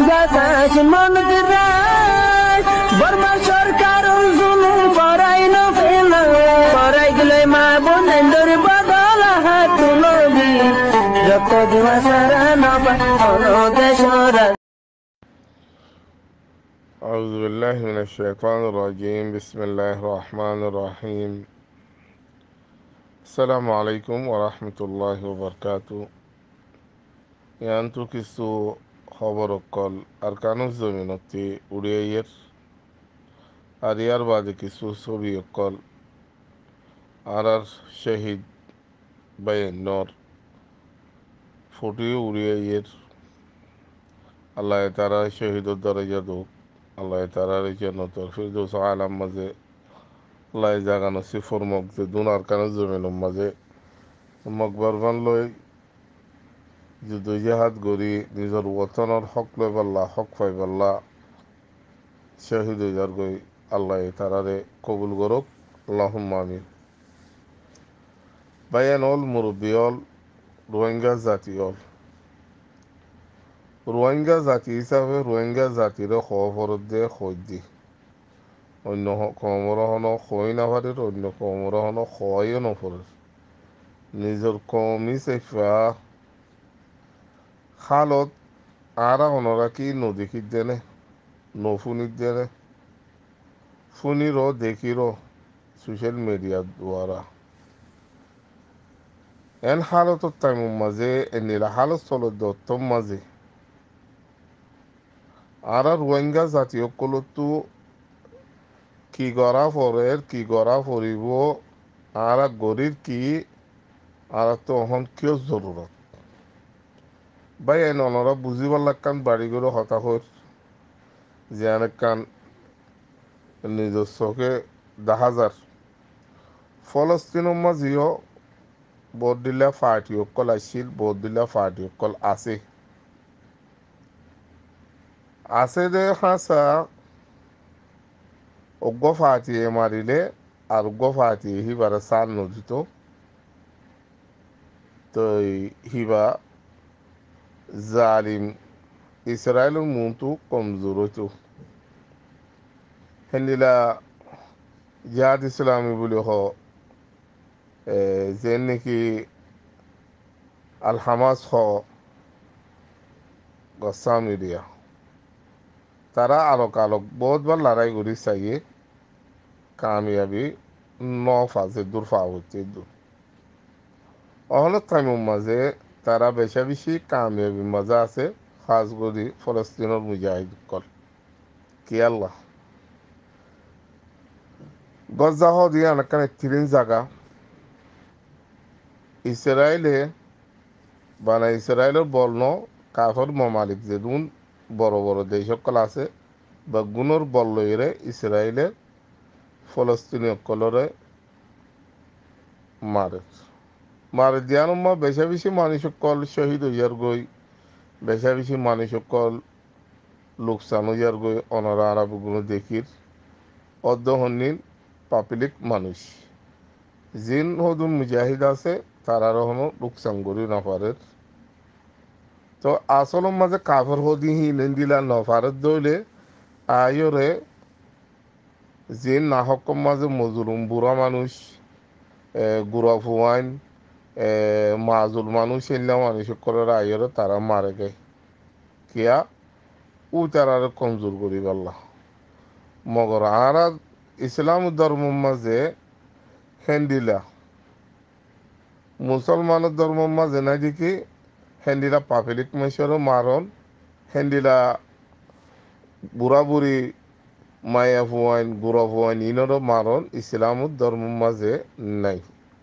বাতাস মন দিরাই বর্মা সরকার জুলুম করাই না ফেলা করাই গেলে মা বোনের বদল হাত তুলবি যত দিবা সারা না দেশরা أعوذ بالله من الشيطان الرجيم بسم الله الرحمن الرحيم السلام عليكم ورحمة الله وبركاته يانتو كسو خبر القل أركان الزمينة أوليير أريار بعد كسو صبي القل أرار شهيد بين نور فوتي أوليير الله تعالى شهيد الدرجة دوك আল্লাহ তাআলার জান্নাতুল ফিরদৌস আলাম মাঝে আল্লাহ জাগানো সিফর মগজে দুনার কানে জমিন মাঝে মকবরবান লই যুদ্ধ জিহাদ গরি নিজের ওতনের হক লই পাল্লা হক পাই পাল্লা শহীদ হইয়ার গই আল্লাহ তাআলারে কবুল করুক আল্লাহুম্মা আমিন। বায়ানল মুরব্বিয়ল রোহিঙ্গা জাতীয়ল রোহিঙ্গা জাতি হিসাবে রোহিঙ্গা জাতির খবরদে খৈদি অন্য কমরহন খই নাফারের অন্য কমরহন খয়ও নফরের নিজের কমি চেফা খালত আরা অনরা কি নদীখিত দেনে নফুনিত দেনে ফুনিরও দেখিরও সোশ্যাল মিডিয়া দ্বারা এন হালতর টাইমের মাঝে এনিলা হালত চলত দত্তম মাঝে আর রোহিঙ্গা জাতীয় কলতো কি গড়া ফরের কি গড়া ফরিব আর গরির কি আর তো অহন কিয় জরুরত ভাই এন অনরা বুঝিবার লাগান বাড়ি করে হতাহর যে কান নিজস্বকে দেখা যার ফলস্তিনের মাঝেও বদিলা পার্টি অকল আসছিল বদিলা পার্টি অকল আছে দে হাসা অজ্ঞ ফাটিয়ে মারিলে আর অজ্ঞ ফাটিয়ে হিবারে সার নদীত তো হিবা জালিম ইসরায়েলের মুন্তু কমজোর হইতো হেন্দিলা জিহাদ ইসলামী বলে হ যে নাকি আল হামাস হ গসাম এরিয়া তারা আলোক আলোক বহুতবার লড়াই করি চাইয়ে কামিয়াবি ন ফাজে দূর ফা হচ্ছে দূর অহলত টাইমের মাঝে তারা বেশা বেশি কামিয়াবি মজা আছে খাস করি ফলস্তিনের মুজাহিদ কল কি আল্লাহ গজ্জাহ দিয়ে অনেকখানে তিরিন জায়গা ইসরায়েলে মানে ইসরায়েলের বলন কাফর মমালিক যেদুন বড় বড় দেশ সকল আছে বা গুণর বল লইরে ইসরায়েলের ফলস্তিনি সকলরে মারে মারে দিয়ানুম্মা বেশা বেশি মানুষ সকল শহীদ হইয়ার গই বেশা বেশি মানুষ সকল লোকসান হইয়ার গই অনারা আরব গুণ দেখির অর্ধহনীন পাবলিক মানুষ জিন হদুন মুজাহিদ আছে তারার হনো লোকসান করি নফারের তো আসলের মাঝে কাফর হদি হিলেন দিলা নফারের দইলে আয়রে জিন নাহকম মাঝে মজুরুম বুড়া মানুষ গুড়া ফুয়াইন মাজুল মানুষ এলা মানুষ করার আয়রে তারা মারে গে কিয়া ও তারার কমজোর করি আল্লাহ মগর আর ইসলাম ধর্মের মাঝে হেন্দিলা মুসলমানের ধর্মের মাঝে নাই দেখি হেন্দিলা পাবলিক মেশরও মারণ হেন্দিলা বুড়া বুড়ি মায়া ফুয়াইন গুড়া ফুয়াইন ইনরও মারণ ইসলাম ধর্মের মাঝে নাই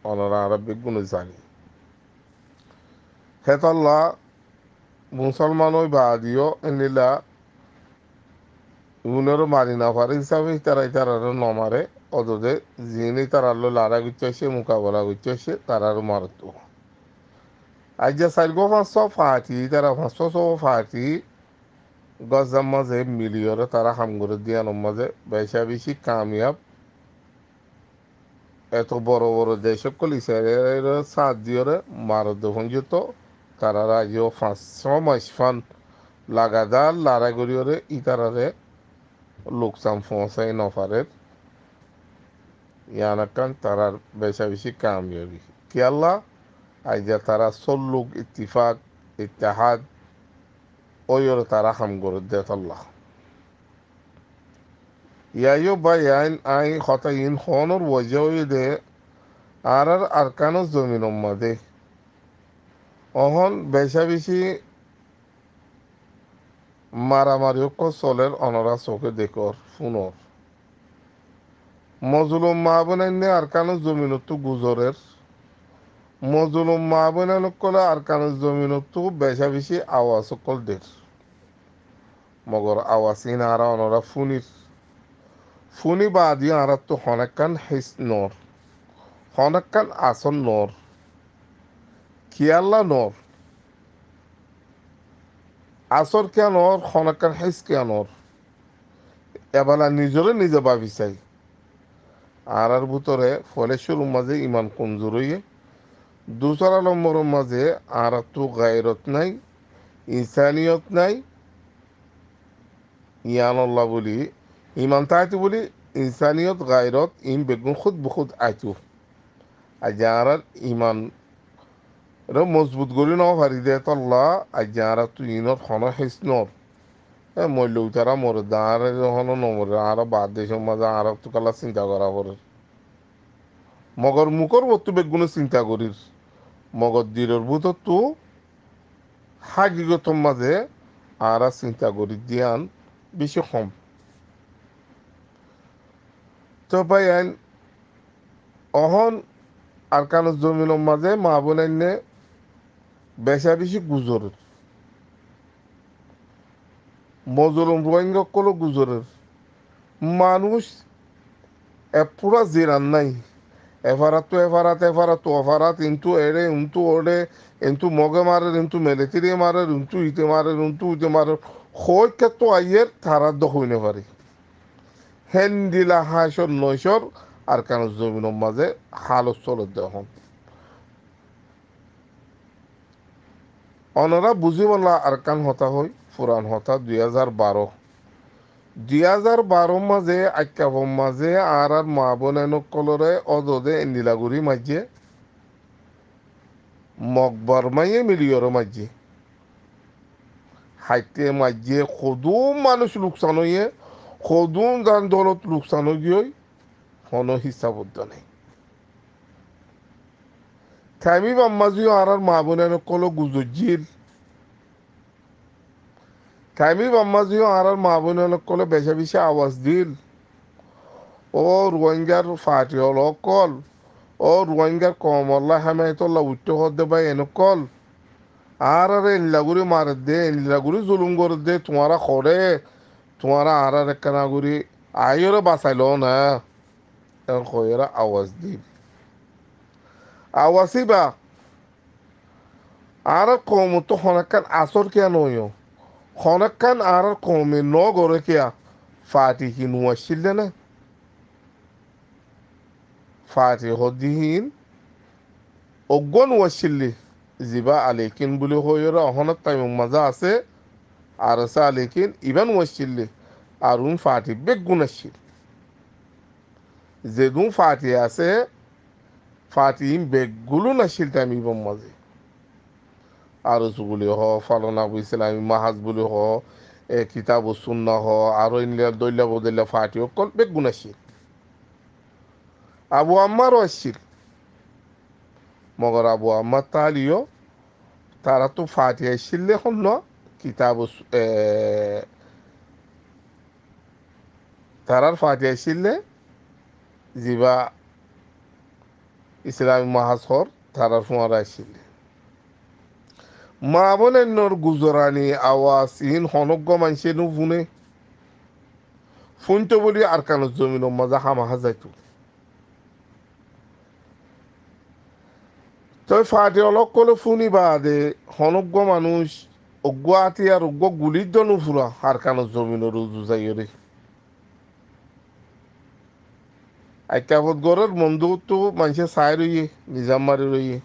অনারা আরবিক গুণ জানি হেতল্লা মুসলমান ওই বাদিও হেন্দিলা উনেরও মারি না পারে হিসাবে তারা নমারে অদে যিনি তারালো লড়াই করছে মোকাবেলা করছে তারারও মারত আজ যে 4-500 ফাটি তারা 500 ফাটি গজার মাঝে মিলিয়রে তারা হাম করে দিয়ানোর মাঝে বেশা বেশি কামিয়াব এত বড় বড় দেশ সকল ইসরায়েলের সাত দিয়রে মারত যেত তারা রাজিও 500 মাস ফান লাগাতার লারাগরিয়রে ইতারারে লোকসান পৌঁছাই নফারের ইয়ানাকান তারার বেশা বেশি কামিয়াবি কি আল্লাহ আইজা তারা সল্লুক ইত্তিফাক ইত্তেহাদ ওইর তারা হাম করে দেত আল্লাহ ইয়াইও বা ইয়াইন আই হতা ইন হনর ওয়াজে দে আর আরকানো জমিন মাদে অহন বেশা বেশি মারামারি চলের অনরা চোখে দেখর ফুনর মজলুম মাহবুনাইনে আরকানো জমিনতো গুজরের মজলুম মাহবুনাইন কলে আরকানো জমিনতো বেশা বেশি আওয়াজ কল দের মগর আওয়াজ ইন আরা অনরা ফুনির ফুনি বাদি আরা তো হনেকান হিস নর হনেকান আসন নর কিয়াল্লা নর আসর কে নর হনেকান হিস কে নর এবেলা নিজরে নিজে ভাবি চাই আর ভিতরে ফলেশ্বর মাঝে ইমান কমজোর হইয়ে দুসরা নম্বর মাঝে আর তো গায়রত নাই ইনসানিয়ত নাই ইয়ানল্লাহ বলি ইমান তাইতে বলি ইনসানিয়ত গায়রত ইন বেগুন খুদ বখুদ আইতু আজ আর ইমান মজবুত করি ন পারি দে তল্লা আজ আর তুই ইনত হন হেস নর মরল তারা মরে দাঁড়ে যখন নমরে আর বাদ দেশের মাঝে আর তো কালা চিন্তা করা পরে মগর মুখর বস্তু বেগুনে চিন্তা করিস মগর দিরের ভূতর তো হাগিগতর মাঝে আর চিন্তা করি দিয়ান বেশি কম তো ভাই আইন অহন আর কানো জমিনের মাঝে মা বোনাইনে বেশা বেশি গুজরের মজলুম রোহিঙ্গা কলো গুজরের মানুষ পুরা জিরান নাই এফারাত অফারাত ইন্তু এড়ে ইন্তু ওড়ে ইন্তু মগে মারে ইন্তু মেলেতিরে মারে ইন্তু ইতে মারে ইন্তু ইতে মারে হইকে তো আইয়ের তারার দখ হইনে পারে হেন্দিলা হাসর নৈশর আর কেন জমিনের মাঝে হালত চলত দেখন অনরা বুঝি বলা আর কান হতা হই পুরান হতা 2012 মাঝে আক্কাবম মাঝে আর মা বোনেন কলরে অদদে নীলাগুড়ি মাঝে মকবর মাইয়ে মিলিয়র মাঝে হাইতে মাঝে সদুম মানুষ লোকসান হইয়ে সদুম যান দলত লোকসান হইয় হনো হিসাবদ্ধ নেই থামি বাম্মাজিও আর মা বোনেন কল গুজজিল থামি বাম্মাজিও আর মা বোনেন কলে বেশা বেশি আওয়াজ দিল ও রোহিঙ্গার ফাটি হল কল ও রোহিঙ্গার কমল্লা হেমায়তল্লা উচ্চ হতে ভাই এনে কল আর এনলাগুড়ি মার দে এনলাগুড়ি জুলুম করে দে তোমারা করে তোমারা আর একখানা গুড়ি আইরে বাঁচাইল না এখন কয়েরা আওয়াজ দিল আওয়াজই বা আর কম তো হনাকান আসর কেন হইও হনাকান আর কমে ন গড়ে কেয়া ফাটি কি নুয়াছিল না ফাটি হদিহীন অজ্ঞন ওয়াশিল্লি জিবা আলেকিন বুলি হইরা অহনত টাইম মাজা আছে আর আছে আলেকিন ইবান ওয়াশিল্লি আরুন ফাটি বেগুন আসছিল যেদুন ফাটি আছে ফাটি বেগুলো নাছিল টাইম ইবান মাঝে আরস বুলি হ ফালনা ইসলামী মাহাজ বুলি হ কিতাব সুন্না হ আরো ইনলিয়া দৈল্লা বদল্লা ফাটি অকল বেগুন আসছিল আবু আম্মারও আসছিল মগর আবু আম্মার তালিও তারা তো ফাটি আসছিল এখন ন কিতাব তারার ফাটি আসছিল জিবা ইসলামী মাহাজর তারার ফুয়ারা আসছিল মা বোনের নর গুজরানি আওয়াজ ইন হনজ্ঞ মানসে নু ফুনে ফুনতে বলি আর কান জমিন মাজা হামাহা যাইতো তই ফাটি অলপ কলে ফুনি বাদে হনজ্ঞ মানুষ অজ্ঞ আতি আর অজ্ঞ গুলির দনু ফুরা আর কান জমিনের উজু যাইরে আইকাবত গড়ের মন্দু তো মানুষে চাই রইয়ে নিজাম মারি রইয়ে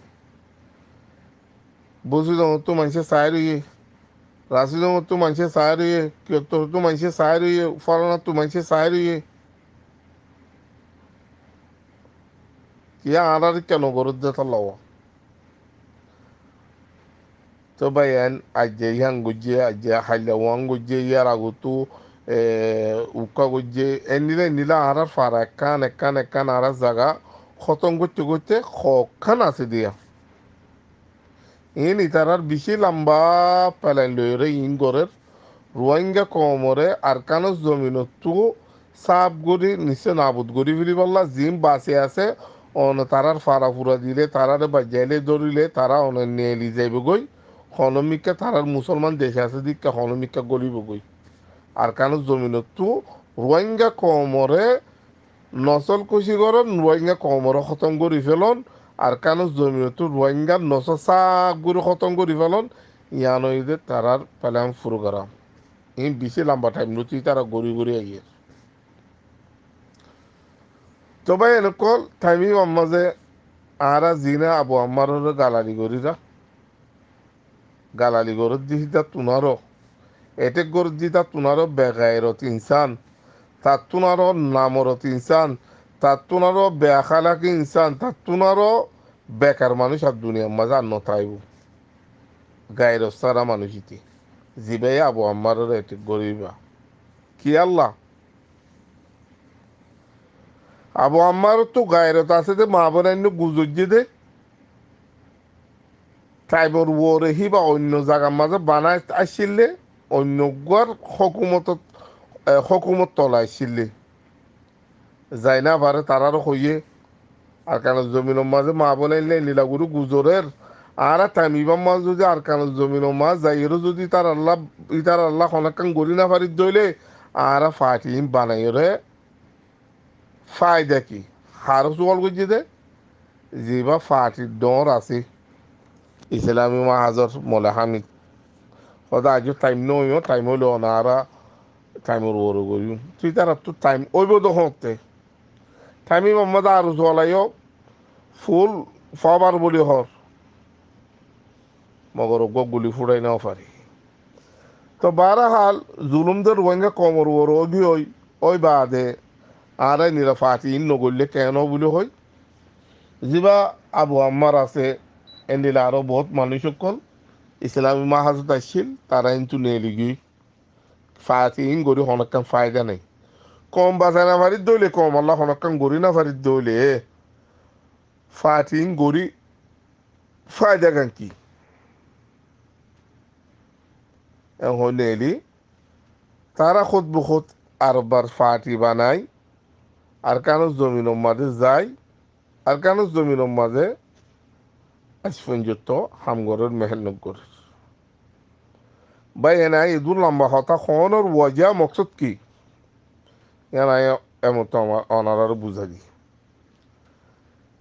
বুঝি তো মানুষে চাই রইয়ে রাসিনো তো মানুষে চায় রইয়ে কিয়ত তো মানুষে চায় রইয়ে ফলনা তো মানুষে চায় রইয়ে কিয়া আর কেন গরুর যেত লওয়া তো ভাই এন আজে ইয়াং গুজে আজে হাইলে ওয়াং গুজে ইয়ার আগতো উকা গুজে এনিলা আর ফারা একান আর জায়গা খতম করতে করতে খখান আছে দিয়া ইন ইতারার বেশি লম্বা পেলাইন লইরে ইন গরের রোহিঙ্গা কমরে আরকানস জমিনতো সাপ গড়ি নিচে নাবুদ গড়ি ফিরি বললা জিম বাঁচে আছে অন তারার ফাড়া ফুরা দিলে তারারে বাজাইলে ধরিলে তারা অন নিয়ে যাইব গই হনমিকা তারার মুসলমান দেশে আছে দিকা হনমিকা গড়িব গই আরকানস জমিনতো রোহিঙ্গা কমরে নচল কুচি গরম রোহিঙ্গা কমরে খতম করি ফেলন আরকানস জমিনতো রোহিঙ্গার নচ চাপ গড়ি খতম করি ফেলন ইয়ানইদে তারার পেলাম ফুরগারাম এই বেশি লম্বা টাইম নতুন তারা গড়ি গড়ি আইয়ে তবে এনেকল টাইমি মাঝে আরা জিনা আবু আমার গালালি গরিরা গালালি গরত দিহিতা তুনারো এটেক গরত দিতা তুনারো বেগায়রত ইনসান তার তুনারো নামরত ইনসান তার তুনারো বেখালাকি ইনসান তার তুনারো বেকার মানুষ আর দুনিয়ার মাঝে আর নতাইব গায়ের সারা মানুষ ইতি জিবাই আবু আমার এটেক গরিবা কি আল্লাহ আবু আমার তো গায়রত আছে যে মা বোন গুজর দে ট্রাইবর ওরে হি বা অন্য জায়গার মাঝে বানায় আসছিলে অন্য গর হকুমত তলা আসছিলে যাই না পারে তারারও হইয়ে আর কেন জমিনের মাঝে মা বোনাইলে নীলাগুরু গুজরের আর টাইমিবার মাঝ যদি আর কেন জমিনের মাঝ যাইয়েরও যদি তার আল্লাহ অনেকক্ষণ গড়ি না পারি দইলে আর ফাটি বানাইরে ফায়দা কি হারও চল করছে দে যেবা ফাটির ডর আছে ইসলামী মাহাজর মলে হামিদ সদা আজ টাইম নইও টাইম হইল না আর টাইমের ওর করি তুই তার তো টাইম ওইব দখতে টাইমি মোহাম্মদ আর জলাইও ফুল ফাবার বলি হর মগর গুলি ফুটাই নাও পারি তো বারাহাল জুলুমদের রোহিঙ্গা কমর ওর ওই ওই বাদে আর নিরা ফাটি নগরলে কেন বলে হয় যিবা আবু আম্মার আছে এন্ডিলা আরো বহুত মানুষ সকল ইসলামী মাহাজত আসছিল তারা কিন্তু নেলিগি ফাতিন গড়ি হনকান ফায়দা নেই কম বাজায় না ফারিত দইলে কম আল্লাহ হনকান গড়ি না ফারিত দইলে ফাতিন গড়ি ফায়দা গান কি এখন নেলি তারা খুদ বহুত আরবার ফাটি বানাই আর কেন জমিনের মাঝে যায় আর কেন জমিনের মাঝে আসফঞ্জত হামগরের মেহেলনগর ভাই এনাই ইদুর লম্বা হতা খনর ওয়াজা মকসদ কি এনাই এমত আমার অনারার বুঝা দি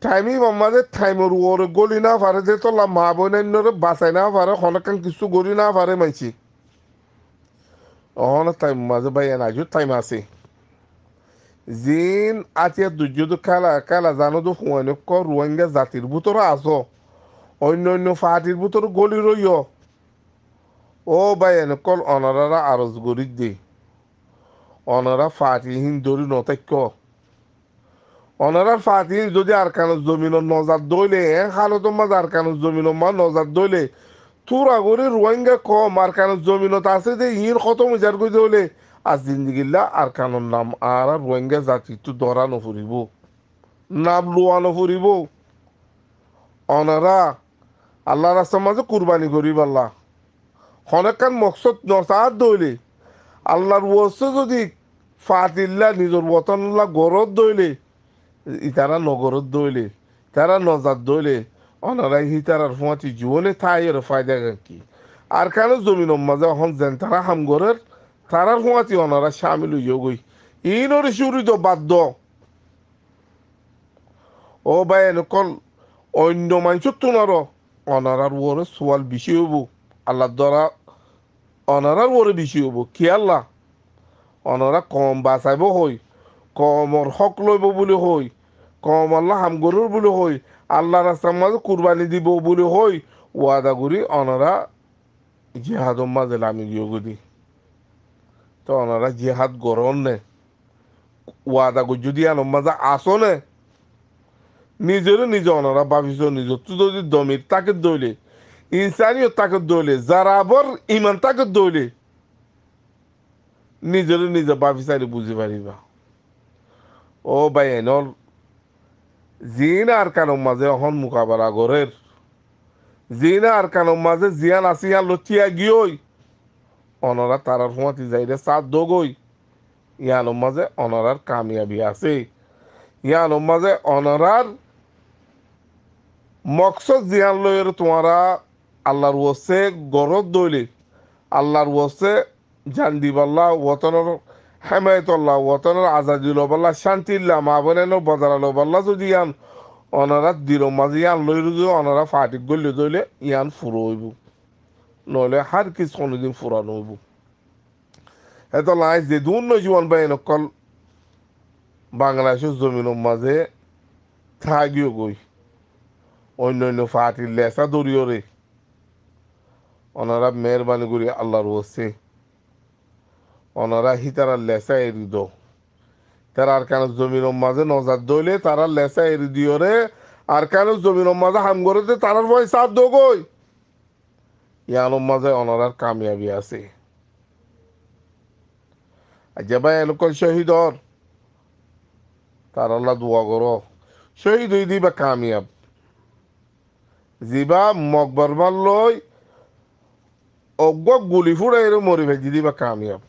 টাইমি মামাদের টাইমের ওর গলি না পারে যে তো মা বোনের বাঁচাই না পারে হনকান কিছু গলি না পারে মাইছি অহন টাইম মাঝে ভাই এনাইজু টাইম আছে জিন আতিয়া দুর্যোগ খেলা খেলা জানো তো হুয়ানে ক রোহিঙ্গা জাতির ভিতরে আসো অন্য অন্য ফাটির ভিতরে গলি রইয় ও ভাই এনেকল অনারারা আরজ গরি দে অনারা ফাটিহীন ধরি নতাক্য অনারার ফাটিহীন যদি আর কানো জমিনের নজার দইলে হালতো মাঝ আর কানো জমিনের মা নজার দইলে তোর আগরে রোহিঙ্গা কম আর কানো জমিনত আছে যে ইন কত মজার করে দইলে আর জিন্দিগিল্লা আর কানোর নাম আর রোহিঙ্গা জাতি তো ধরা নফুরিব নাম লোয়া নফুরিব অনারা আল্লাহ রাস্তার মাঝে কুরবানি করিব আল্লাহ হনেকান মকসদ নসার দইলে আল্লাহর ওয়াসে যদি ফাতিল্লা নিজের বতনলা গরত দইলে ইতারা নগরত দইলে তারা নজার দইলে অনারাই হিতারার ফুঁয়াতি জীবনে থাইয়ের ফায়দা কি আর কেন জমিন মাঝে এখন যেন তারা হামগরের তারার ফুঁয়াতি অনারা সামিল হইয়া গই ইনর সুরিত বাধ্য ও ভাই এনেকল অন্য মানুষের তোমারও অনারার ওরে সোয়াল বেশি হইব আল্লাহ দ্বারা অনারার ওরে বেশি হইব কি আল্লাহ অনারা কম বাঁচাইব হই কমর হক লইব বলে হই কম আল্লাহ হাম গরুর বলে হই আল্লাহ রাস্তার মাঝে কুরবানি দিব বলে হই ওয়াদা করি অনারা জিহাদর মাঝে লামি গিয়ে তো ওনারা জিহাদ গরণ নে ওয়াদা যদি আনম মাঝে আসো নে নিজেরও নিজে ওনারা ভাবিস নিজের তো যদি দমির তাকে দইলে ইনসানিয়ত তাকে দইলে যারাবর ইমান তাকে দইলে নিজেরও নিজে ভাবিসারি বুঝি পারিবা ও ভাই এনর জিন আর কানোর মাঝে অহন মোকাবেলা গরের জিন আর কানোর মাঝে জিয়ান আসিয়া লচিয়া গিয়েই অনরা তারার হুঁয়াতি যাইরে সাত দোগই ইয়ানোর মাঝে অনরার কামিয়াবি আছে ইয়ানোর মাঝে অনরার মকসদ জিয়ান লয়ের তোমারা আল্লাহর ওসে গরদ দইলে আল্লাহর ওসে জান দিবাল্লাহ ওতনের হেমায়তল্লাহ ওতনের আজাদি লবাল্লাহ শান্তিল্লাহ মা বোনের বজারা লবাল্লাহ যদি ইয়ান অনারা দিল মাঝে ইয়ান লই যদি অনারা ফাটিক গলি দইলে ইয়ান ফুরো হইব নইলে হার কিছু কোনোদিন ফুরানো হইব এত লাই যে দুন জীবন বাই নকল বাংলাদেশের জমিনের মাঝে থাকিও গই অন্য অন্য ফাটির লেসা দরিও রে ওনারা মেহরবানি করি আল্লাহর ওসে ওনারা হিতারা লেসা এরি দো তারা আর কেন জমিনের মাঝে নজার দইলে তারা লেসা এরি দিও রে আর কেন জমিনের মাঝে হাম করে তারার ভয় সাথ দোগই ইয়ানোর মাঝে ওনারার কামিয়াবি আছে আর যে ভাই এনকল শহীদর তার আল্লাহ দোয়া করো শহীদ হই দিবা কামিয়াব জিবা মকবরবার লই অজ্ঞ গুলি ফুড়ে এর মরি ভেজি দিবা কামিয়াব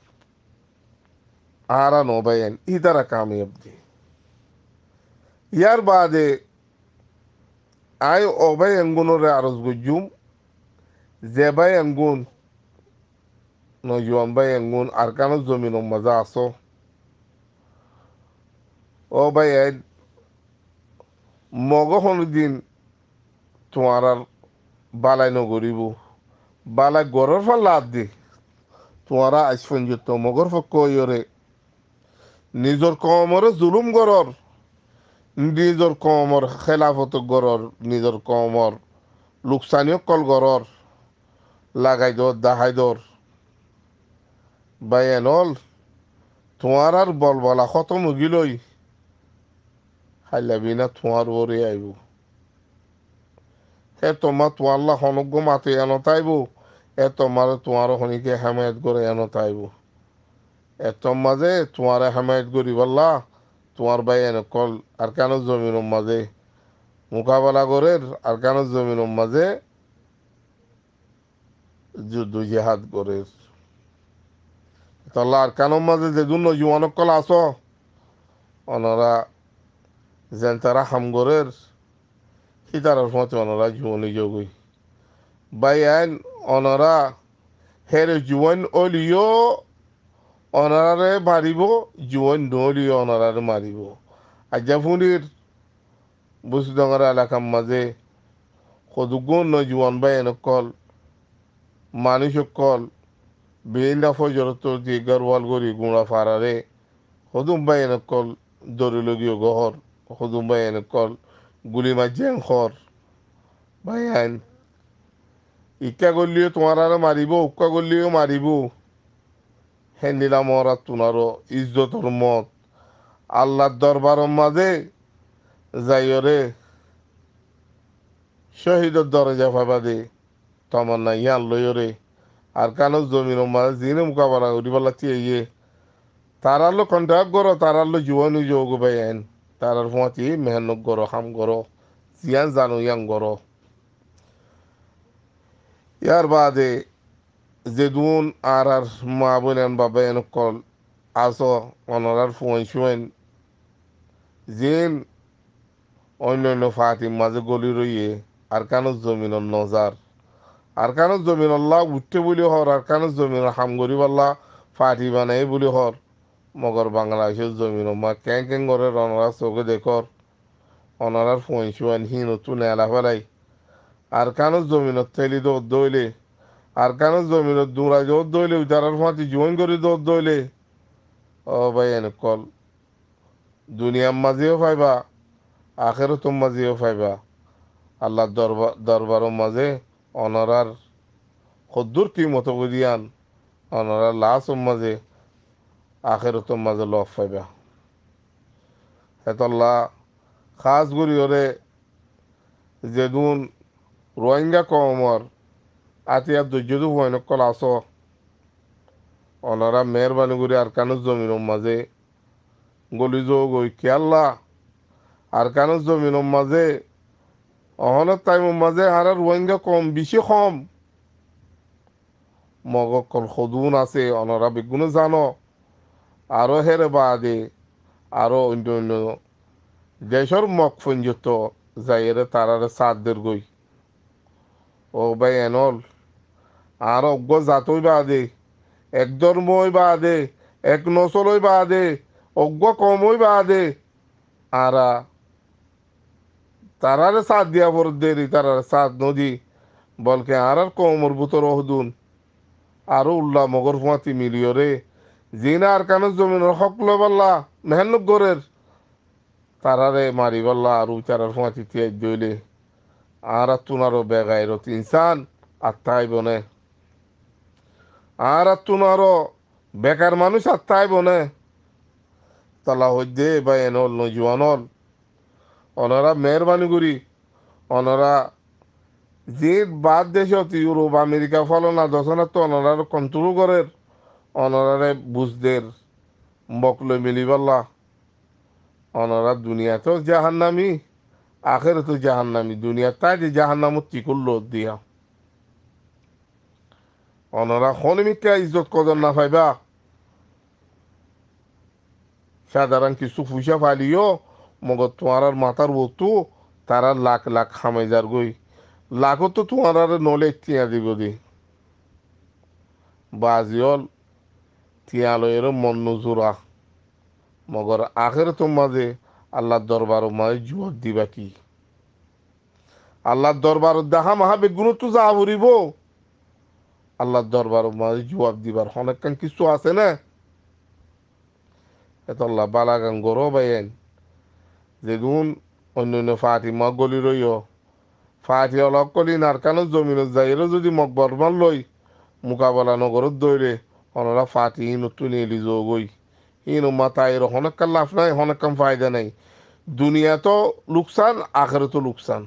আরা নবাইন ই তারা কামিয়াব দি ইয়ার বাদে আই অবাই এঙ্গুনরে আরজ গুজুম যে বাই এঙ্গুন নজওয়ান বাই এঙ্গুন আর কানো জমিন মজা আসো ও ভাই মগ দিন তোমার আর বালাই নগরিব বালাই গরর ফল লাভ দি তোমারা আজ পর্যন্ত মগর পক্ষ ইয়রে নিজর কমরে জুলুম গরর নিজর কমর খেলাফত গরর নিজর কমর লোকসানীয় কল গরর লাগাই দর দাহাই দর বাই এনল তোমার আর বল বলা খতম গিলই হাইলাবি না তোমার ওরে আইব হে তোমার তো আল্লাহ হনজ্ঞ মাতে এন তাইব এ তোমার তোমার হনিকে হেমায়ত করে এন তাইব এত মাঝে তোমার হেমায়ত করি বললা তোমার ভাই এনে কল আর কেন জমিনের মাঝে মোকাবেলা করে আর কেন জমিনের মাঝে যুদ্ধ জিহাদ করে তাহলে আর কেন মাঝে যে দুন জীবনক কল আস ওনারা যেন তারা হামগরের সীতারার মতে ওনারা জীবনী যোগী বাই আইন ওনারা হের জীবন অলিও অনারে মারিব জীবন নলিও অনারে মারিব আজাফুনির বসুডঙ্গর এলাকার মাঝে সদুগুণ জীবন বাই এনেকল মানুষ কল বেইন্দা ফজরত যে গরওয়াল গরি গুঁড়া Ferrari সদুম by এনেকল দরিলগীয় Gohar সদুম by এনেকল গুলিমা জেংখর by আইন ইকা গলিও তোমার মারিব উক্কা গলিও মারিব হেন্দিলা মরা তুনারো ইজ্জতর মত আল্লাহর দরবারের মাঝে যাইরে শহীদের দরজা পাবা দে তোমার না ইয়ান লইরে আর কানো জমির মাঝে জিনে মোকাবেলা করি বলা ইয়ে তারালো কন্ট্রাক্ট করো তারালো জীবনী যোগ ভাই আইন তারার ফুঁয়াতি মেহনত করো কাম করো জিয়ান জানো ইয়াং করো ইয়ার বাদে যেদুন আর মা বোনেন বাবা এন কল আসো অনরার ফুঁয়াই শুয়েন জিন অন্য অন্য ফাতিম মাঝে গলি রইয়ে আর কানো জমিনের নজার আর কানো জমিন আল্লাহ উঠতে বলি হর আর কানো জমিন হামগরি আল্লাহ ফাটি বানাই বলি হর মগর বাংলাদেশের জমিন মা ক্যাং ক্যাং করে অনরা চোখে দেখর অনরার ফুঁয়াই শুয়েন হি নতুন এলা ফেলাই আর কানো জমিনত তেলি দৌড় দইলে আর কানো জমিনত দুরা দৌড় দইলে উদারার ফাঁতি জোন করে দৌড় দইলে ও ভাই এনে কল দুনিয়ার মাঝেও পাইবা আখেরতম মাঝেও পাইবা আল্লাহর দরবারের মাঝে অনরার সদ্দুর কি মতো বুঝিয়ান অনরা লাসম মাঝে আখেরতম মাঝে লফ পাইবা হেতল্লা খাস গুরি ওরে যেদুন রোহিঙ্গা কমর আতিয়া দুর্যদু ভয়নকল আস অনরা মেহরবানি করে আর কানুর জমিন মাঝে গলি যোগ ওই খেয়াল্লা আর কানুর জমিন মাঝে অহনের টাইম মাঝে আর রোহিঙ্গা কম বেশি কম মগকল সদুন আছে অনরা বেগুনো জানো আরো হেরে বাদে আরো অন্য অন্য দেশর মগ ফঞ্জত যাইরে তারারে সাদদের গই ও ভাই এনল আর অজ্ঞ জাতই বাদে এক ধর্মই বাদে এক নসলই বাদে অজ্ঞ কমই বাদে আরা তারারে সাথ দিয়া পর দেরি তারারে সাথ নদী বলকে আর কমর বুতর হদুন আরো উল্লাহ মগর ফুয়াতি মিলিয়রে জিনা আর কানের জমিনের হক লবাল্লা মেহান্নক গরের তারারে মারি বললা আর উচারার ফুয়াতি তিয়াই দইলে আর তুনারও বেগাইরো ইনসান আত্মাই বনে আর তুনারও বেকার মানুষ আত্মাই বনে তালা হইদে বা এনল নজুয়ানল ওনারা মেহরবানি করি ওনারা যে বাদ দেশত ইউরোপ আমেরিকা ফলো না দশনা তো ওনারা কন্ট্রোল করের ওনারারে বুঝদের মকলে মিলিবাল্লা ওনারা দুনিয়াতেও জাহান্নামি আখের তো জাহান্নামি দুনিয়া তাই যে জাহান্নামত কি করলো দিয়া ওনারা হনমিকা ইজ্জত কদর না পাইবা সাধারণ কিছু পয়সা পালিও মগর তোমার মাথার বস্তু তারা লাখ লাখ খামে যার গই লাখও তো তোমার নলে তিয়া দিব দি বাজিয়ল তিয়ালয়ের মন নজুরা মগর আখের তো মাঝে আল্লাহর দরবার মাঝে জবাব দিবা কি আল্লাহর দরবার দেখা মাহা বেগুন তো যা ভরিব আল্লাহর দরবার মাঝে জবাব দিবার অনেক কিছু আছে না এত আল্লাহ বালাগান গরো বাইন যেগুন অন্য অন্য ফাতিমা গলি রইও ফাটি অলক কলি নারকানো জমিনত যাইরও যদি মকবরমান লই মোকাবেলা নগরত দৌড়ে অনরা ফাটি নতুন এলি যোগই ইনো মাথায় হনেক লাভ নাই হনেক ফায়দা নাই দুনিয়া তো লোকসান আখের তো লোকসান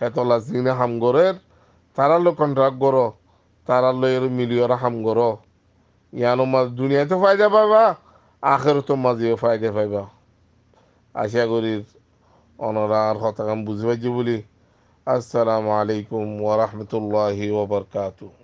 হেতলা জিনে হামগরের তারা লো কন্ট্রাক্ট করো তারা লো এর মিলিয়রা হামগর ইয়ানো মাঝ দুনিয়াতে ফায়দা পাইবা আখের তো মাঝেও ফায়দা পাইবা আশা করি অনরা আর কথা কাম বুঝে পাইছি বলি আসসালামু আলাইকুম ওয়া রাহমাতুল্লাহি ওয়া বারাকাতুহু